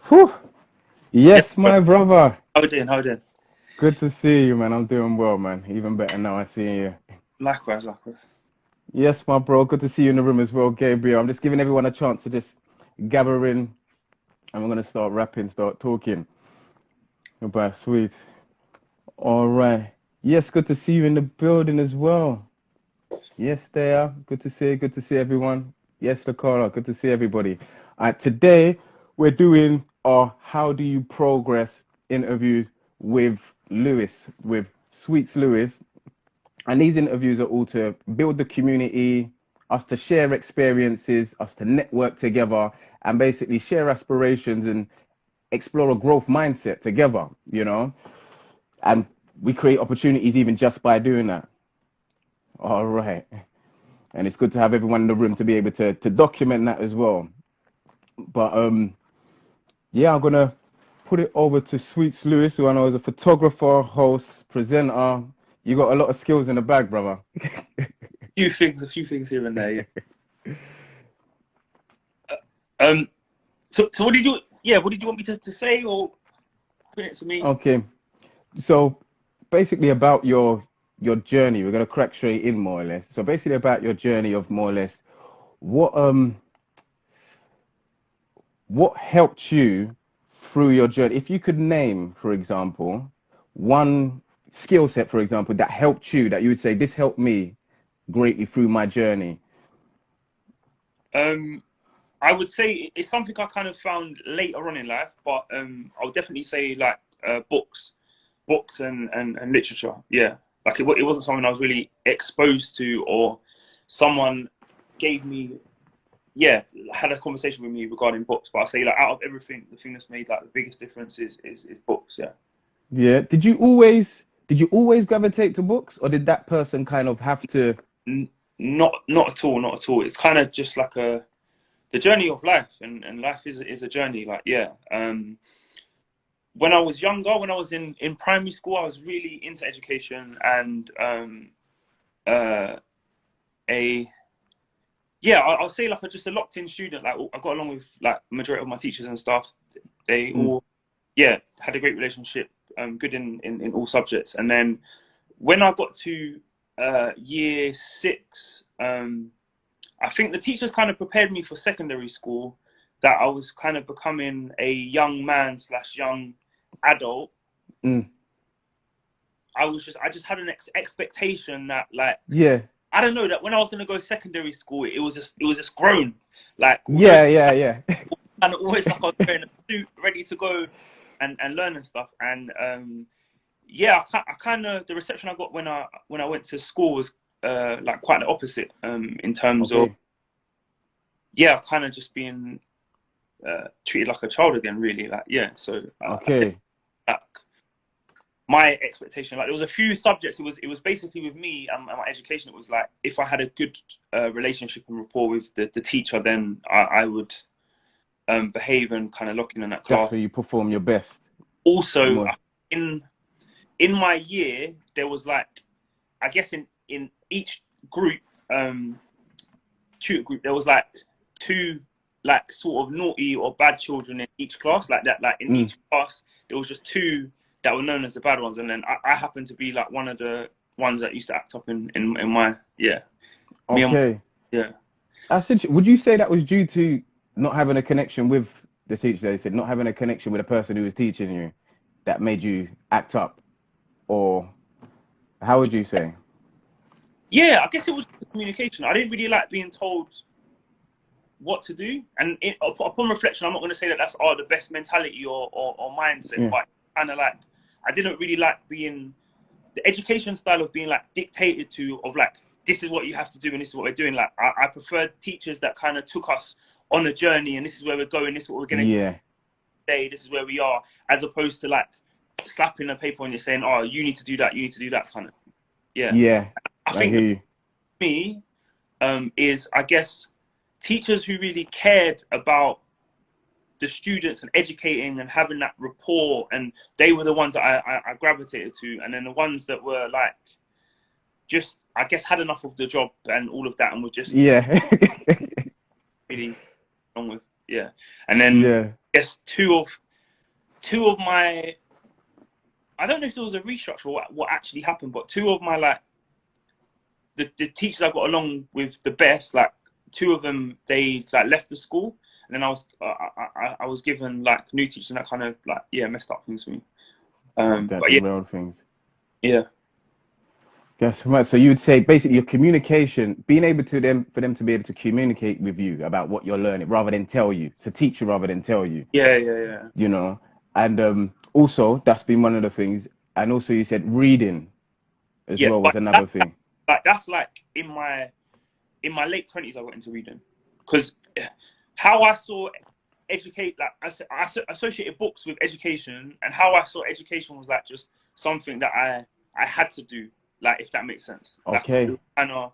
Whew. Yeah, Yes, bro. my brother. How we doing? How we doing? Good to see you, man. I'm doing well, man. Even better now I see you. Likewise, likewise. Yes, my bro. Good to see you in the room as well, Gabriel. I'm just giving everyone a chance to just gather in, and we're gonna start rapping, start talking. About sweet. All right. Yes, good to see you in the building as well. Yes, there. Good to see you. Good to see everyone. Yes, Lakara. Good to see everybody. Today we're doing our How Do You Progress interview with Lewis, with Sweets Lewis. And these interviews are all to build the community, us to share experiences, us to network together, and basically share aspirations and explore a growth mindset together, And we create opportunities even just by doing that. All right. And it's good to have everyone in the room to be able to document that as well. But yeah, I'm gonna put it over to Sweets Lewis, who I know is a photographer, host, presenter. You got a lot of skills in the bag, brother. A few things here and there. Yeah. Um. So what did you? Yeah. What did you want me to say or put it to me? Okay, so basically about your journey, we're gonna crack straight in more or less. So basically about your journey of more or less what what helped you through your journey. If you could name, for example, one skill set, for example, that helped you, that you would say this helped me greatly through my journey. Um. I would say it's something I kind of found later on in life, but I would definitely say like books and literature. Yeah. Like it wasn't something I was really exposed to or someone gave me. Yeah, had a conversation with me regarding books, but I say like out of everything, the thing that's made like the biggest difference is books. Yeah. Yeah. Did you always gravitate to books, or did that person kind of have to? Not at all, not at all. It's kind of just like the journey of life, and life is a journey. Like yeah, when I was younger, when I was in primary school, I was really into education and uh, a yeah, I'll say like just a locked in student. Like I got along with like majority of my teachers and staff. They Mm, all yeah had a great relationship, good in all subjects. And then when I got to year six, I think the teachers kind of prepared me for secondary school that I was kind of becoming a young man slash young adult. mm. I just had an expectation that like Yeah. I don't know that when I was gonna go secondary school, it was just grown. Like although Yeah, yeah, yeah. kind of always like I was wearing a suit, ready to go and learn and stuff. And yeah, I kind of the reception I got when I went to school was like quite the opposite in terms of Okay. yeah, kind of just being treated like a child again, really. Like yeah, so I think Okay. like my expectation, like there was a few subjects. It was basically with me and my education. It was like if I had a good relationship and rapport with the teacher, then I would behave and kind of lock in that That's class. where you perform your best. Also, More. in in my year, there was like I guess in each group tutor group there was like two like sort of naughty or bad children in each class like that, like in Mm. each class there was just two that were known as the bad ones, and then I happened to be like one of the ones that used to act up in my yeah me and Okay. yeah. Would you say that was due to not having a connection with the teacher? They said not having a connection with the person who was teaching you that made you act up, or how would you say? Yeah, I guess it was the communication. I didn't really like being told what to do, and upon reflection I'm not going to say that that's the best mentality or mindset, Yeah. but kind of like I didn't really like being the education style of being like dictated to, of like this is what you have to do and this is what we're doing. Like I preferred teachers that kind of took us on a journey, and this is where we're going, this is what we're going to Yeah. say, this is where we are, as opposed to like slapping a paper and you're saying, oh, you need to do that, you need to do that kind of. Yeah, Yeah. I I think hear you. me is I guess teachers who really cared about the students and educating and having that rapport, and they were the ones that I gravitated to. And then the ones that were like just I guess had enough of the job and all of that and were just Yeah. really wrong with yeah. And then Yeah. guess two of my, I don't know if there was a restructure or what actually happened, but two of my like the teachers I got along with the best, like two of them, they like left the school, and then I was given like new teachers, and that kind of like messed up things for me. That But yeah, derailed things. yeah, Yes, right. So you would say basically your communication, being able to them for them to be able to communicate with you about what you're learning rather than tell you, to teach you rather than tell you, yeah. you know. And also that's been one of the things. And also you said reading as Yeah, well was but another thing. that's like in my late 20s I got into reading, because how I saw educate, like I associated books with education, and how I saw education was like just something that I had to do, like, if that makes sense, like it Okay. was kind of,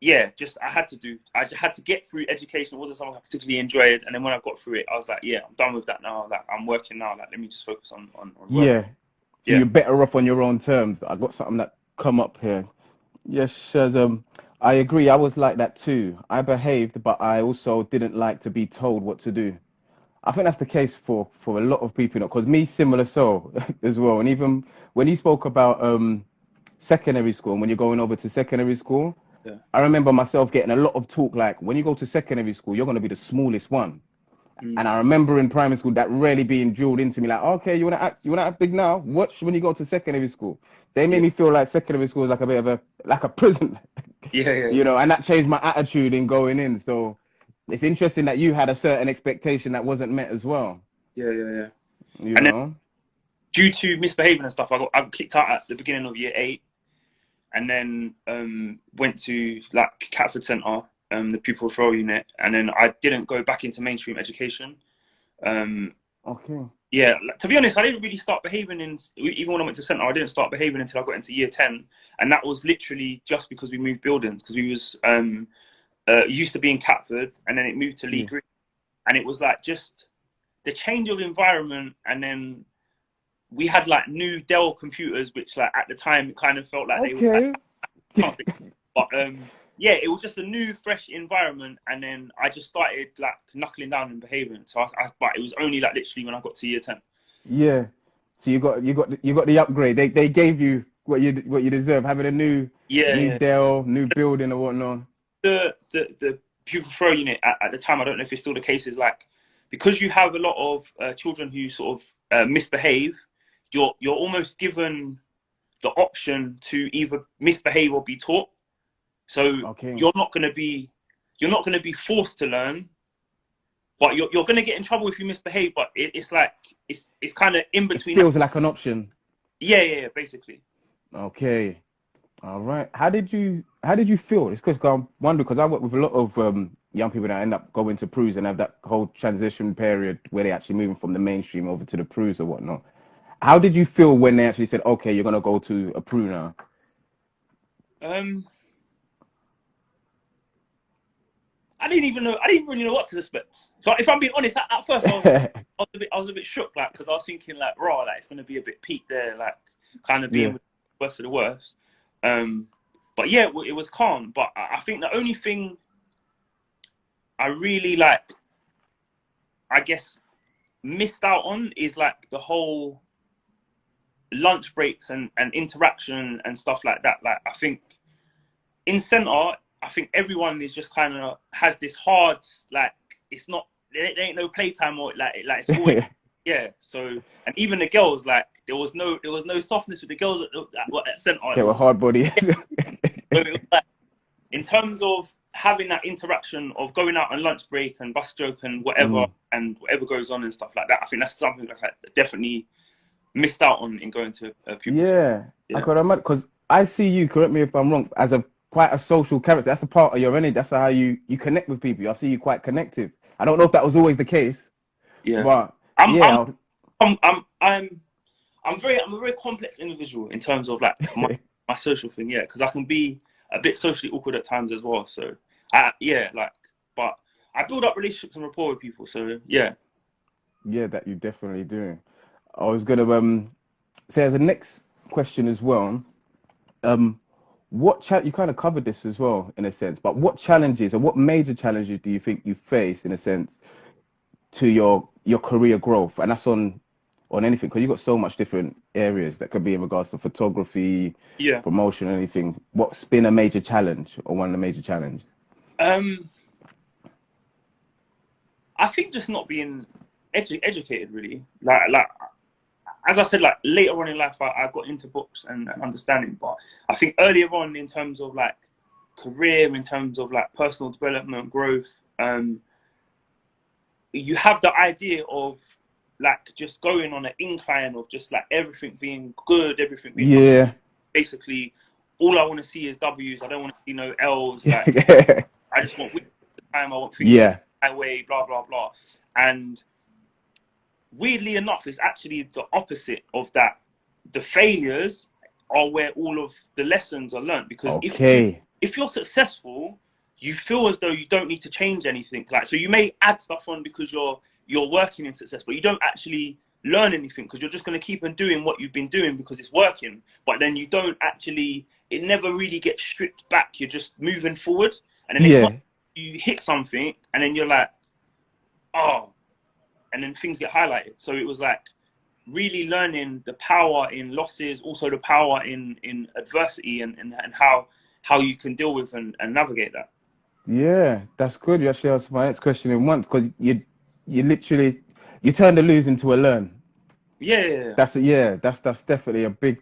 yeah, just I had to do, I just had to get through education. It wasn't something I particularly enjoyed, and then when I got through it I was like, yeah, I'm done with that now, like I'm working now, like let me just focus on work. Yeah. So Yeah, you're better off on your own terms. I got something that come up here. Yes, Shaz, I agree. I was like that too. I behaved, but I also didn't like to be told what to do. I think that's the case for a lot of people, because me similar so as well. And even when you spoke about secondary school, and when you're going over to secondary school, yeah. I remember myself getting a lot of talk like, when you go to secondary school, you're going to be the smallest one. And Mm. I remember in primary school that really being drilled into me, like, okay, you wanna act big now? Watch when you go to secondary school. They made Yeah, me feel like secondary school is like a bit of a like a prison, yeah. and that changed my attitude in going in. So it's interesting that you had a certain expectation that wasn't met as well. Yeah. You And then know? due to misbehaving and stuff, I got kicked out at the beginning of year 8, and then went to like Catford Centre, the pupil referral unit, and then I didn't go back into mainstream education. Um, Okay. yeah, like, to be honest, I didn't really start behaving in, even when I went to centre, I didn't start behaving until I got into year 10, and that was literally just because we moved buildings, because we was used to be in Catford, and then it moved to Lee Yeah. Green, and it was like just the change of environment, and then we had like new Dell computers, which like at the time it kind of felt like they were like Okay. something. But yeah, it was just a new, fresh environment, and then I just started like knuckling down and behaving. So but it was only like literally when I got to year 10. Yeah. So you got the upgrade. They gave you what you deserve, having a new Yeah. Dell, new building or whatnot. The pupil throw unit at the time, I don't know if it's still the case, is like, because you have a lot of children who sort of misbehave, you're almost given the option to either misbehave or be taught. So Okay. you're not going to be forced to learn, but you're going to get in trouble if you misbehave. But it's like it's kind of in It between that. feels like an option. Yeah, basically. Okay. All right. How did you feel? It's because I'm wondering, because I work with a lot of young people that end up going to Prues and have that whole transition period where they actually moving from the mainstream over to the Prues or whatnot. How did you feel when they actually said, okay, you're gonna go to a Pru now? Um, I didn't even know. I didn't really know what to expect. So if I'm being honest, at first I was a bit shook, like, because I was thinking like, raw, like it's going to be a bit peak there, like kind of being Yeah. with the worst of the worst. Um, but yeah, it was calm. But I think the only thing I really like, I guess, missed out on is like the whole lunch breaks and interaction and stuff like that. Like I think in centre, I think everyone is just kind of has this hard, like, it's not, there ain't no playtime, or like it's always, yeah. So, and even the girls, like there was no softness with the girls at centre. It They were was, hard body. so it was like, in terms of having that interaction of going out on lunch break and bus joke Mm. and whatever goes on and stuff like that. I think that's something that I definitely missed out on in going to pupil. Yeah, I Yeah, could imagine, because I see you, correct me if I'm wrong, as a quite a social character. That's a part of your energy. That's how you connect with people. I see you quite connective. I don't know if that was always the case, yeah. but I'm yeah. I'm I'm I'm I'm I'm a very complex individual in terms of like my social thing, yeah, because I can be a bit socially awkward at times as well. So yeah, like, but I build up relationships and rapport with people. So yeah. Yeah, that you definitely do. I was gonna say as a next question as well. Um, you kind of covered this as well in a sense, but what challenges or what major challenges do you think you faced in a sense to your your career growth, and that's on anything, because you've got so much different areas that could be in regards to photography, Yeah. promotion, anything. What's been a major challenge or one of the major challenges? Um, I think just not being educated really. Like as I said, like later on in life, I got into books and understanding. But I think earlier on, in terms of like career, in terms of like personal development, growth, you have the idea of like just going on an incline of just like everything being good, everything being Yeah. basically all I want to see is W's. I don't want to see no L's. Like I just want wins all the time. I want things to go Yeah. my way. Blah blah blah. And weirdly enough, it's actually the opposite of that. The failures are where all of the lessons are learned. Because Okay. if you're successful, you feel as though you don't need to change anything. Like, so you may add stuff on because you're working in success, but you don't actually learn anything because you're just going to keep on doing what you've been doing because it's working. But then you don't actually, it never really gets stripped back. You're just moving forward. And then if Yeah. you hit something and then you're like, oh, and then things get highlighted. So it was like really learning the power in losses, also the power in adversity, and how you can deal with and navigate that. Yeah, that's good. You actually answered my next question in once, because you literally you turn the lose into a learn. Yeah, yeah, yeah. That's definitely a big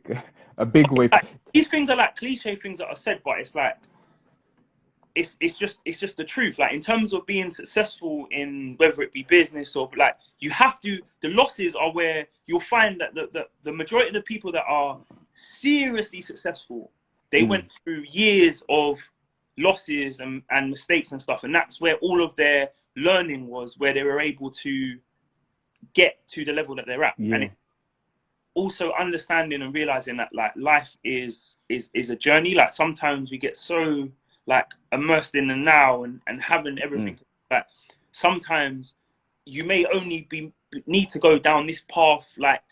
way. Like, these things are like cliche things that are said, but it's like it's just the truth. Like in terms of being successful in whether it be business or like you have to, the losses are where you'll find that the majority of the people that are seriously successful, they went through years of losses and mistakes and stuff, and that's where all of their learning was, where they were able to get to the level that they're at. And Yeah. it, also understanding and realizing that like life is a journey. Like sometimes we get so like immersed in the now and having everything that sometimes you may only need to go down this path like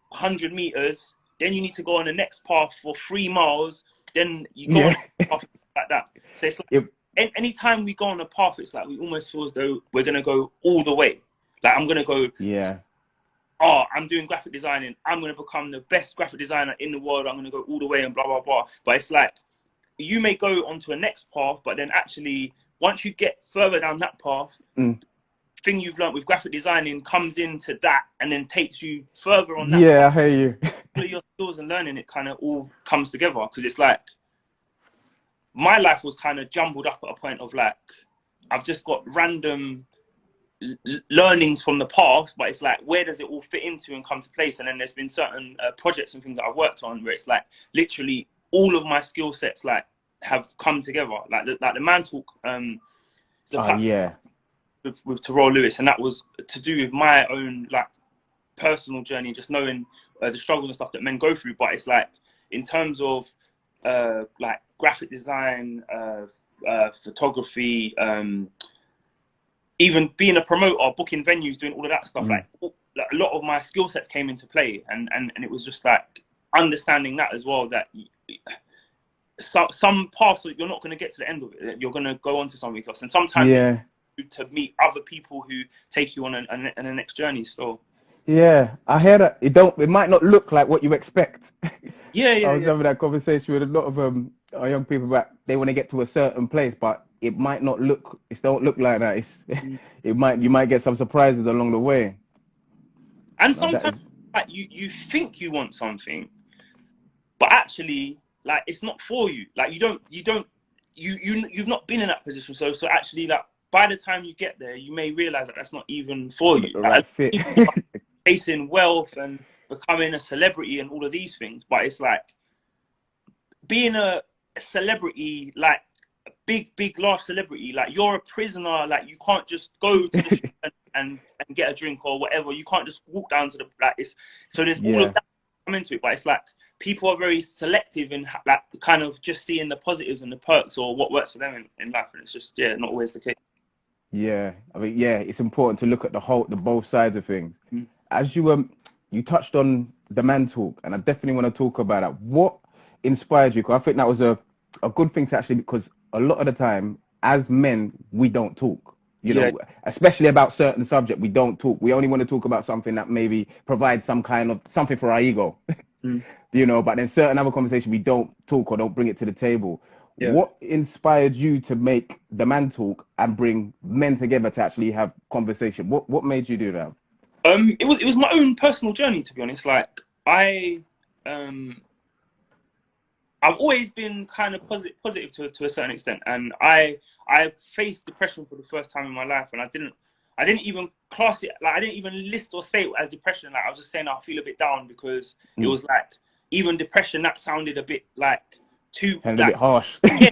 100 meters, then you need to go on the next path for 3 miles, then you go on Yeah. a path like that. So it's like It, anytime we go on a path, it's like we almost feel as though we're gonna go all the way. Like I'm gonna go, yeah. oh, I'm doing graphic designing, I'm going to become the best graphic designer in the world, I'm going to go all the way and blah, blah, blah. But it's like, you may go onto a next path, but then actually, once you get further down that path, thing you've learned with graphic designing comes into that and then takes you further on that Yeah, path. I hear you. All of your skills and learning, it kind of all comes together. Because it's like, my life was kind of jumbled up at a point of like, I've just got random learnings from the past, but it's like, where does it all fit into and come to place? And then there's been certain projects and things that I've worked on where it's like literally all of my skill sets like have come together. Like the Man Talk is a platform Yeah. with Terrell Lewis, and that was to do with my own like personal journey, just knowing the struggles and stuff that men go through. But it's like in terms of like graphic design, photography, even being a promoter, booking venues, doing all of that stuff, like a lot of my skill sets came into play, and it was just like understanding that as well, that some paths you're not going to get to the end of it, you're going to go on to something else, and sometimes to meet other people who take you on a next journey still. Yeah, I hear that. It might not look like what you expect. Yeah, I was having that conversation with a lot of our young people about they want to get to a certain place, but it might not look. It don't look like that. You might get some surprises along the way. And sometimes like you think you want something, but actually like it's not for you. Like you've not been in that position. So actually like by the time you get there, you may realize that that's not even for you. The Like, right fit. chasing wealth and becoming a celebrity and all of these things, but it's like being a celebrity, like a big large celebrity, like you're a prisoner. Like you can't just go to the shop and get a drink or whatever. You can't just walk down to the like it's so there's all of that come into it, but it's like people are very selective in like kind of just seeing the positives and the perks or what works for them in life, and it's just not always the case. Yeah, I mean, it's important to look at the both sides of things. As you touched on the Man Talk, and I definitely want to talk about that. What inspired you? Because I think that was a good thing to actually, because a lot of the time as men we don't talk. You Yeah. know, especially about certain subject, we don't talk. We only want to talk about something that maybe provides some kind of something for our ego. Mm. You know, but then certain other conversation we don't talk or don't bring it to the table. Yeah. What inspired you to make the man talk and bring men together to actually have conversation? What made you do that? It was my own personal journey, to be honest. Like um I've always been kind of positive to a certain extent, and I faced depression for the first time in my life, and I didn't even class it, like I didn't even list or say it as depression. Like I was just saying I feel a bit down, because it Mm. was like, even depression, that sounded a bit like too, Sounded a like, bit harsh. yeah,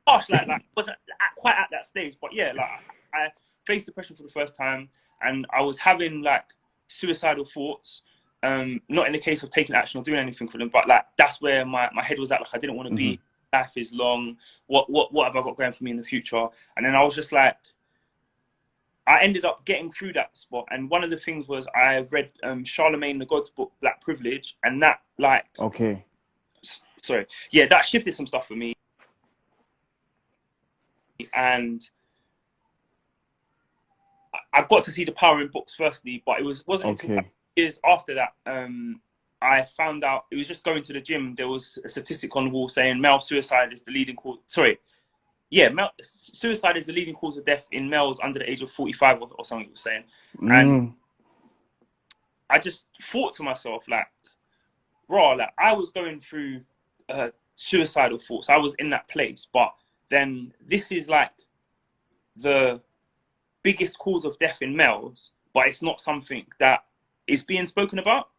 harsh, like wasn't quite at that stage. But yeah, like I faced depression for the first time, and I was having like suicidal thoughts. Not in the case of taking action or doing anything for them, but like that's where my head was at. Like I didn't want to Hmm. be. Life is long. What have I got going for me in the future? And then I was just like, I ended up getting through that spot. And one of the things was, I read Charlemagne the God's book, Black Privilege, and that, like, Okay. sorry, yeah, that shifted some stuff for me. And I got to see the power in books firstly, but wasn't until Okay. years after that I found out. It was just going to the gym. There was a statistic on the wall saying male suicide is the leading cause. Sorry, yeah, suicide is the leading cause of death in males under the age of 45, or something it was saying. And Mm. I just thought to myself, like, bro, like I was going through suicidal thoughts. I was in that place, but then this is like the biggest cause of death in males, but it's not something that is being spoken about.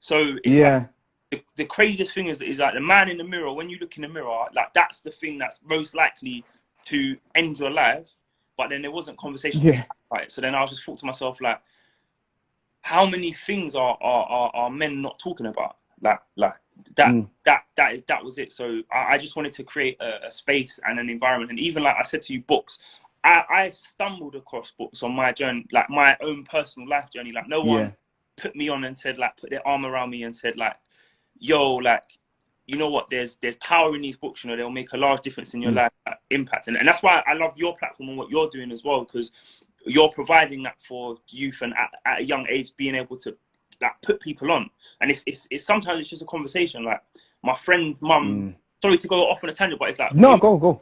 So it's like Yeah. the craziest thing is like the man in the mirror. When you look in the mirror, like that's the thing that's most likely to end your life. But then there wasn't conversation being Yeah. had about it. So then I was just thought to myself, like, how many things are men not talking about? Like Mm. that was it. So I just wanted to create a space and an environment. And even like I said to you, books. I stumbled across books on my journey, like my own personal life journey. Like no Yeah. one put me on and said, like, put their arm around me and said, like, yo, like, you know what, there's power in these books, you know, they'll make a large difference in your Mm. life, impact. And that's why I love your platform and what you're doing as well, because you're providing that for youth, and at a young age being able to like put people on. And it's sometimes it's just a conversation. Like my friend's mum, Mm. sorry to go off on a tangent, but it's like No, go.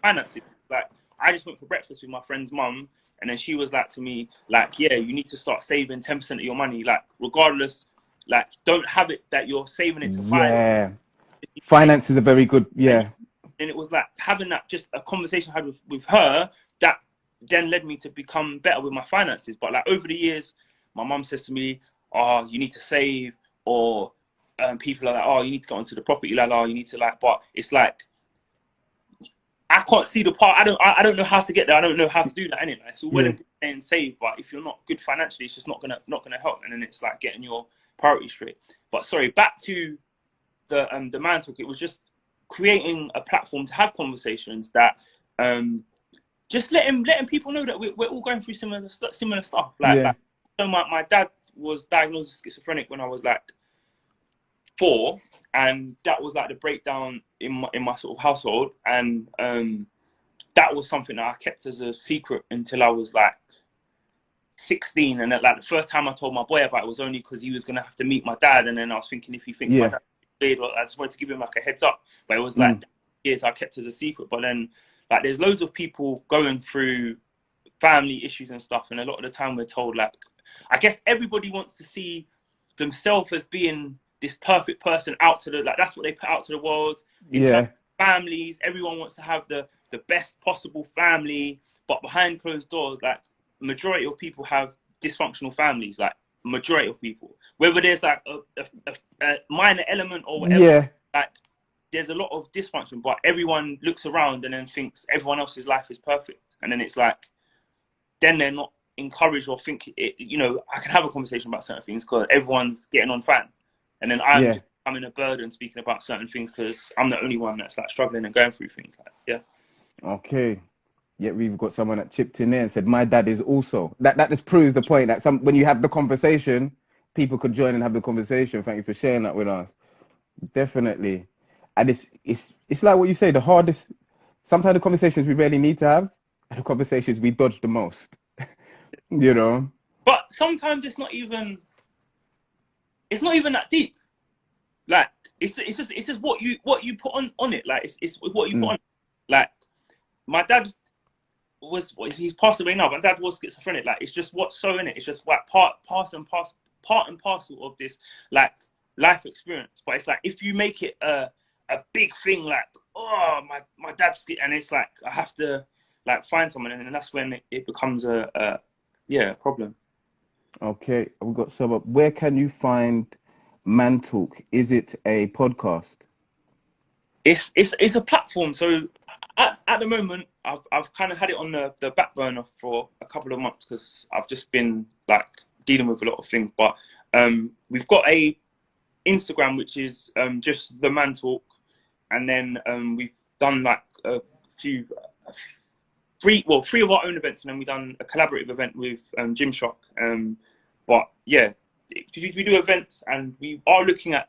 finances. Like I just went for breakfast with my friend's mum, and then she was like to me, like, yeah, you need to start saving 10% of your money, like regardless, like don't have it that you're saving it to buy or Yeah. Finance is a very good. and Yeah. it was like having that, just a conversation I had with her, that then led me to become better with my finances. But like over the years, my mum says to me, oh, you need to save, or people are like, oh, you need to get onto the property, like, oh, you need to, like, but it's like I can't see the part. I don't know how to get there. I don't know how to do that anyway. It's all well Yeah. and good saying save, but if you're not good financially, it's just not gonna help. And then it's like getting your priorities straight. But sorry, back to the man talk. It was just creating a platform to have conversations that just letting people know that we're all going through similar stuff. Yeah. So my dad was diagnosed as schizophrenic when I was like 4, and that was like the breakdown in my sort of household. And that was something that I kept as a secret until I was like 16. And like the first time I told my boy about it was only because he was gonna have to meet my dad. And then I was thinking, if he thinks my Yeah. dad weird, I just wanted to give him like a heads up. But it was like Mm. years I kept as a secret. But then like there's loads of people going through family issues and stuff, and a lot of the time we're told, like, I guess everybody wants to see themselves as being this perfect person out to the, like, that's what they put out to the world. In terms Yeah. of families, everyone wants to have the best possible family, but behind closed doors, like, majority of people have dysfunctional families. Like majority of people, whether there's like a minor element or whatever, Yeah. like there's a lot of dysfunction, but everyone looks around and then thinks everyone else's life is perfect, and then it's like, then they're not encouraged or think it, you know, I can have a conversation about certain things because everyone's getting on fine, and then I'm Yeah. just becoming a burden speaking about certain things because I'm the only one that's like struggling and going through things. Like, yeah. Okay. Yet we've got someone that chipped in there and said, "My dad is also." That just proves the point that when you have the conversation, people could join and have the conversation. Thank you for sharing that with us. Definitely. And it's like what you say. The hardest. Sometimes the conversations we really need to have. the conversations we dodge the most. You know. But sometimes it's not even that deep. Like it's just what you put on it. Like it's what you put on. Like my dad he's passed away now. But my dad was schizophrenic. Like it's just what's so in it. It's just like part and parcel of this like life experience. But it's like if you make it a big thing, like oh my dad's and it's like I have to like find someone, and that's when it becomes a problem. Okay, we've got some. Where can you find Man Talk? Is it a podcast? It's a platform. So at the moment, I've kind of had it on the back burner for a couple of months because I've just been like dealing with a lot of things. But we've got a Instagram which is just the Man Talk, and then we've done like a few three of our own events, and then we've done a collaborative event with Gymshark. But yeah, we do events, and we are looking at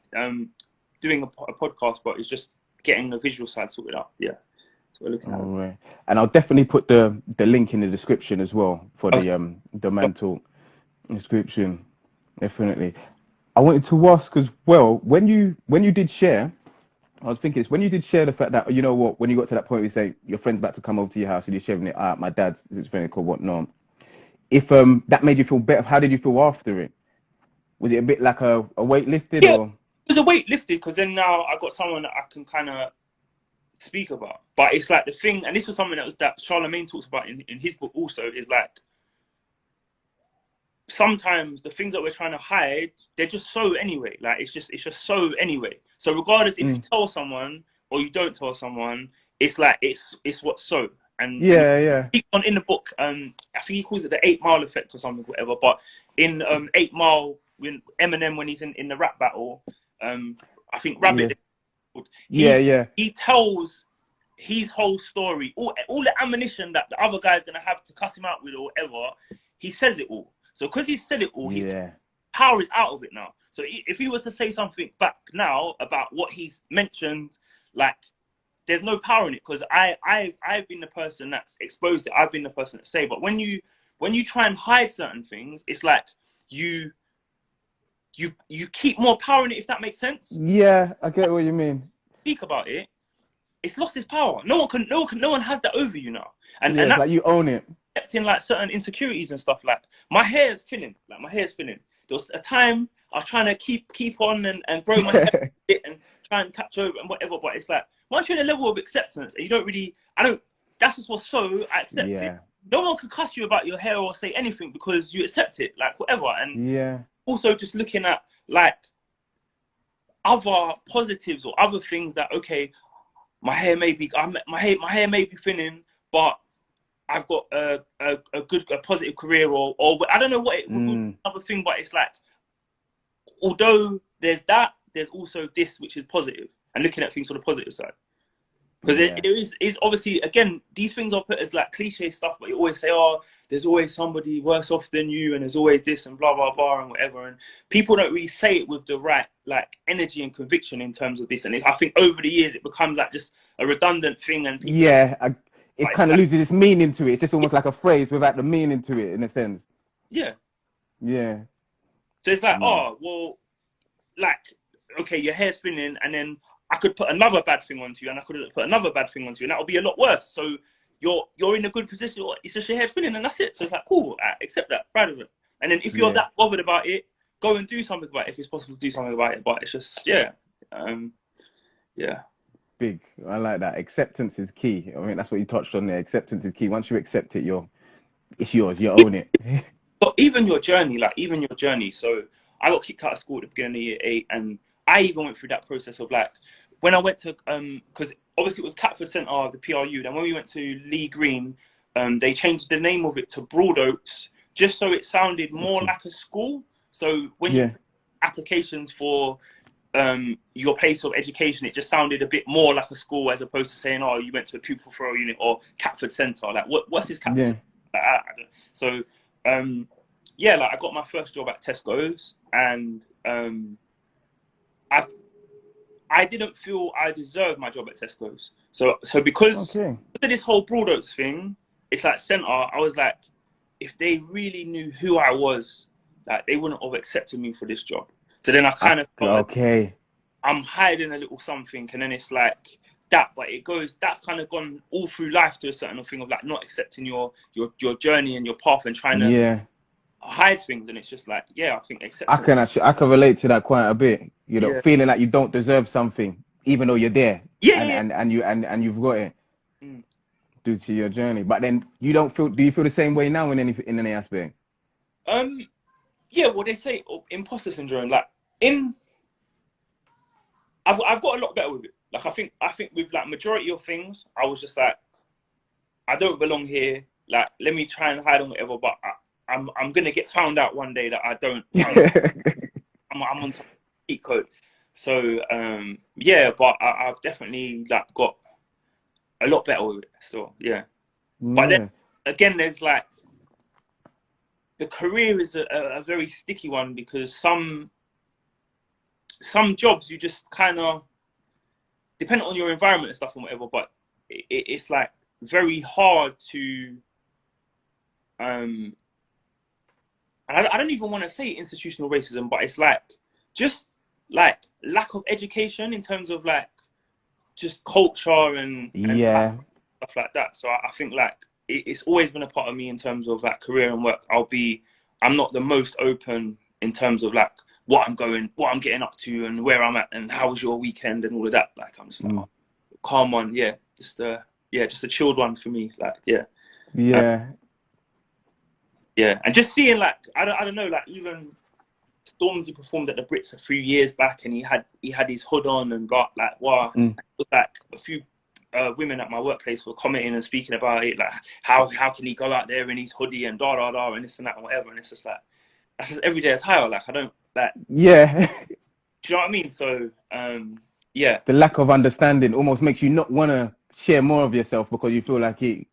doing a podcast, but it's just getting the visual side sorted out. Yeah, so we're looking at. All right, and I'll definitely put the link in the description as well for the Man Talk description. Definitely. I wanted to ask as well, when you did share, I was thinking when you did share the fact that, you know what, when you got to that point where you say your friend's about to come over to your house and you're sharing it, my dad's schizophrenic or whatnot, if that made you feel better, how did you feel after it? Was it a bit like a weight lifted? Yeah, or? it was a weight lifted because then now I got someone that I can kind of speak about. But it's like the thing, and this was something that Charlemagne talks about in his book also, is like sometimes the things that we're trying to hide, they're just so anyway. Like it's just so anyway. So regardless if you tell someone or you don't tell someone, it's like it's what's so. And in the book, I think he calls it the 8 Mile effect or something, whatever. But in 8 Mile, when Eminem, when he's in the rap battle, I think Rabbit, he tells his whole story, all the ammunition that the other guy's gonna have to cuss him out with or whatever. He says it all. So because he said it all, his power is out of it now. So if he was to say something back now about what he's mentioned, like there's no power in it because I've been the person that's exposed it. I've been the person that say. But when you try and hide certain things, it's like you keep more power in it. If that makes sense. Yeah, I get what you mean. Speak about it. It's lost its power. No one has that over you now. And that's like you own it. In like certain insecurities and stuff. Like my hair is thinning. There was a time I was trying to keep on and grow my hair and try and catch over and whatever. But it's like once you're in a level of acceptance and you don't really, that's just what's so I accept it. No one can cuss you about your hair or say anything because you accept it, like whatever. And also just looking at like other positives or other things that my hair may be thinning, but I've got a positive career or I don't know what it would be another thing, but it's like although there's that, there's also this which is positive and looking at things from the positive side. Because it is obviously, again, these things are put as like cliche stuff, but you always say, oh, there's always somebody worse off than you, and there's always this and blah, blah, blah, and whatever. And people don't really say it with the right like energy and conviction in terms of this. And I think over the years, it becomes like just a redundant thing. And people it kind of loses its meaning to it. It's just almost like a phrase without the meaning to it, in a sense. Yeah. Yeah. So it's like, oh, well, like, okay, your hair's thinning, and then I could put another bad thing onto you, and I could put another bad thing onto you, and that would be a lot worse. So you're in a good position. It's just your hair thinning, and that's it. So it's like, cool, accept that, proud of it. And then if you're that bothered about it, go and do something about it if it's possible to do something about it. But it's just, Big. I like that. Acceptance is key. I mean, that's what you touched on there. Acceptance is key. Once you accept it, it's yours. You own it. But even your journey. So I got kicked out of school at the beginning of year 8, and I even went through that process of like, when I went to, because obviously it was Catford Centre, the PRU. Then when we went to Lee Green, they changed the name of it to Broadoaks, just so it sounded more like a school. So when you applications for your place of education, it just sounded a bit more like a school as opposed to saying, oh, you went to a pupil referral unit or Catford Centre. Like, what's this Catford Centre? So, like I got my first job at Tesco's, and I didn't feel I deserved my job at Tesco's. So because of this whole Broadoaks thing, it's like centre. I was like, if they really knew who I was, like they wouldn't have accepted me for this job. So then I kind of felt like Okay. I'm hiding a little something, and then it's like that. But it goes. That's kind of gone all through life to a certain thing of like not accepting your journey and your path and trying to Yeah. hide things. And it's just like, yeah, I think I acceptance. can actually, I can relate to that quite a bit. You know, Yeah. feeling like you don't deserve something, even though you're there, Yeah. and Yeah. you've got it Mm. due to your journey. But then you don't feel. Do you feel the same way now in any aspect? Yeah. Well, they say imposter syndrome. Like in, I've got a lot better with it. Like I think with like majority of things, I was just like, I don't belong here. Like, let me try and hide on whatever. But I'm gonna get found out one day that I don't. I'm on some cheat code. So yeah, but I've definitely like got a lot better with it. So yeah, but then Yeah. again, there's like the career is a very sticky one because some jobs you just kind of depending on your environment and stuff and whatever. But it's like very hard to and I don't even want to say institutional racism, but it's like just like lack of education in terms of like just culture and Yeah. stuff like that. So I think like it's always been a part of me in terms of like career and work. I'm not the most open in terms of like what I'm getting up to and where I'm at and how was your weekend and all of that. Like I'm just like, oh, calm one, yeah, just a chilled one for me. Like Yeah. yeah, and just seeing like I don't know, like even Stormzy performed at the Brits a few years back, and he had his hood on and blah, like wow, it was like a few women at my workplace were commenting and speaking about it, like how can he go out there in his hoodie and da da da and this and that and whatever, and it's just like that's just every day is higher. Like I don't like. Yeah. Do you know what I mean? So yeah. The lack of understanding almost makes you not want to share more of yourself because you feel like it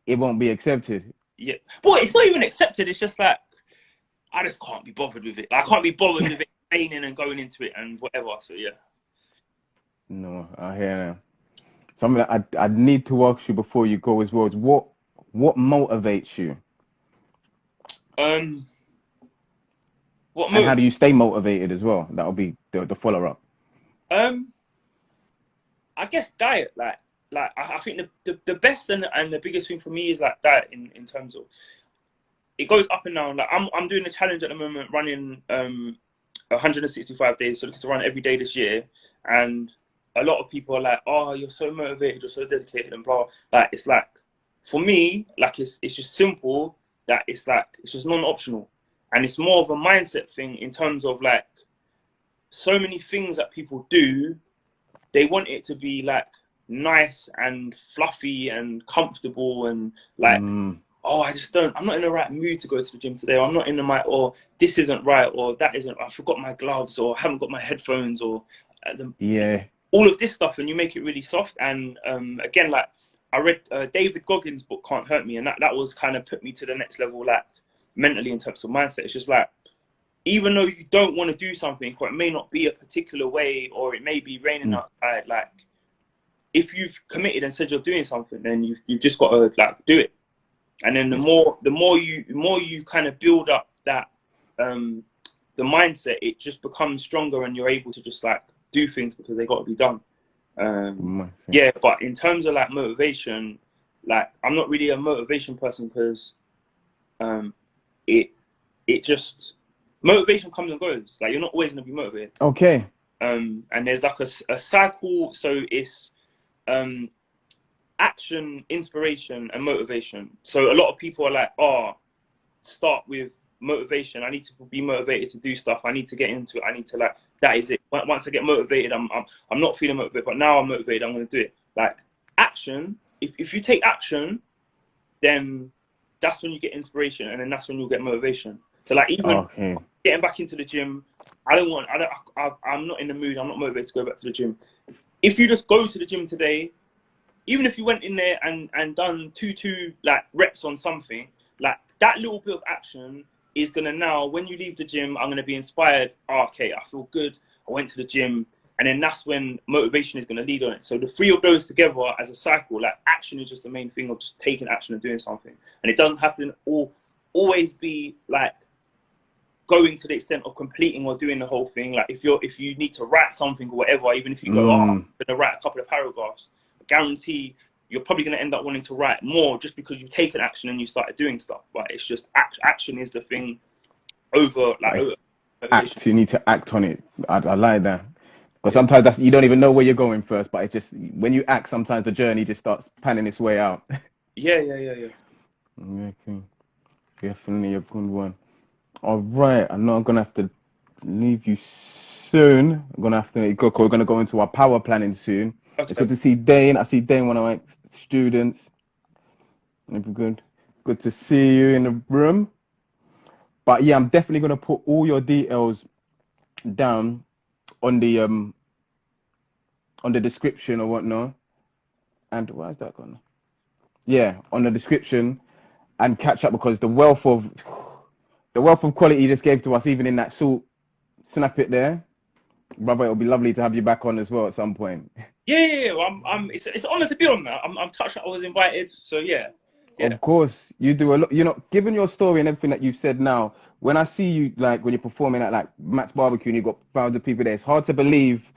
won't be accepted. Yeah, boy, it's not even accepted. It's just like I just can't be bothered with it. Like, I can't be bothered with it training and going into it and whatever. So yeah. No, I hear that. Something that I need to ask you before you go as well is what motivates you, what and how move? do you stay motivated as well? That'll be the follow up. I guess diet. Like I think the best and the biggest thing for me is like diet in terms of it goes up and down. Like I'm doing a challenge at the moment, running 165 days, so looking to run every day this year. And a lot of people are like, "Oh, you're so motivated, you're so dedicated," and blah. Like it's like for me, like it's just simple. That it's like it's just non-optional, and it's more of a mindset thing in terms of like so many things that people do. They want it to be like nice and fluffy and comfortable and like oh, I'm not in the right mood to go to the gym today, or I'm not in the right, or this isn't right, or that isn't, I forgot my gloves, or I haven't got my headphones, or Yeah. all of this stuff, and you make it really soft. And again, like I read David Goggins' book, Can't Hurt Me, and that was kind of put me to the next level, like mentally in terms of mindset. It's just like, even though you don't want to do something, or it may not be a particular way, or it may be raining outside, like if you've committed and said you're doing something, then you've just got to like do it. And then the more you kind of build up that the mindset, it just becomes stronger, and you're able to just like do things because they got to be done. Yeah, but in terms of like motivation, like I'm not really a motivation person because it just motivation comes and goes. Like you're not always gonna be motivated. Okay. And there's like a cycle. So it's action, inspiration, and motivation. So a lot of people are like, oh, start with motivation. I need to be motivated to do stuff. I need to get into it. I need to like, that is it. Once I get motivated, I'm not feeling motivated, but now I'm motivated, I'm going to do it. Like action, if you take action, then that's when you get inspiration, and then that's when you'll get motivation. So like even getting back into the gym, I'm not in the mood. I'm not motivated to go back to the gym. If you just go to the gym today, even if you went in there and done two like reps on something, like that little bit of action is gonna now, when you leave the gym, I'm gonna be inspired. Oh, okay, I feel good. I went to the gym. and then that's when motivation is going to lead on it. So the three of those together as a cycle, like action is just the main thing of just taking action and doing something, and it doesn't have to always be like going to the extent of completing or doing the whole thing. Like if you need to write something or whatever, even if you go, I'm going to write a couple of paragraphs, I guarantee you're probably going to end up wanting to write more just because you've taken action and you started doing stuff. But it's just action is the thing over like act. You need to act on it. I like that. Because sometimes you don't even know where you're going first, but it's just when you act, sometimes the journey just starts panning its way out. Yeah. Okay. Definitely a good one. All right, I know I'm gonna have to leave you soon. I'm gonna have to go. We're gonna go into our power planning soon. Okay. It's good to see Dane. I see Dane, one of my students. Good to see you in the room. But yeah, I'm definitely gonna put all your details down on the description or whatnot. And why is that gone? Yeah, on the description, and catch up, because the wealth of quality you just gave to us, even in that short snippet there, brother. It'll be lovely to have you back on as well at some point. Yeah. It's an honor to be on that. I'm touched that I was invited. So yeah. Of course, you do a lot. You know, given your story and everything that you've said now, when I see you, like when you're performing at like Matt's Barbecue and you've got thousands of people there, it's hard to believe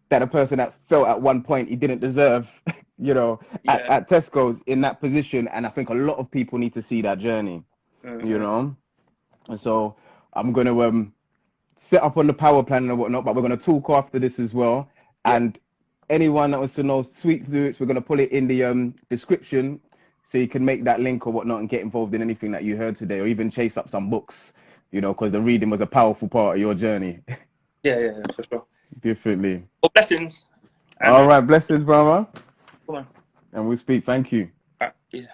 that a person that felt at one point he didn't deserve, you know, at Tesco's in that position. And I think a lot of people need to see that journey, you know. And so I'm going to set up on the power plan and whatnot, but we're going to talk after this as well. And anyone that wants to know Sweet Fluids, we're going to put it in the description, so you can make that link or whatnot and get involved in anything that you heard today, or even chase up some books, you know, because the reading was a powerful part of your journey. Yeah, for sure. Definitely. Well, blessings. All right, blessings, brother. Come on. And we'll speak. Thank you. All right.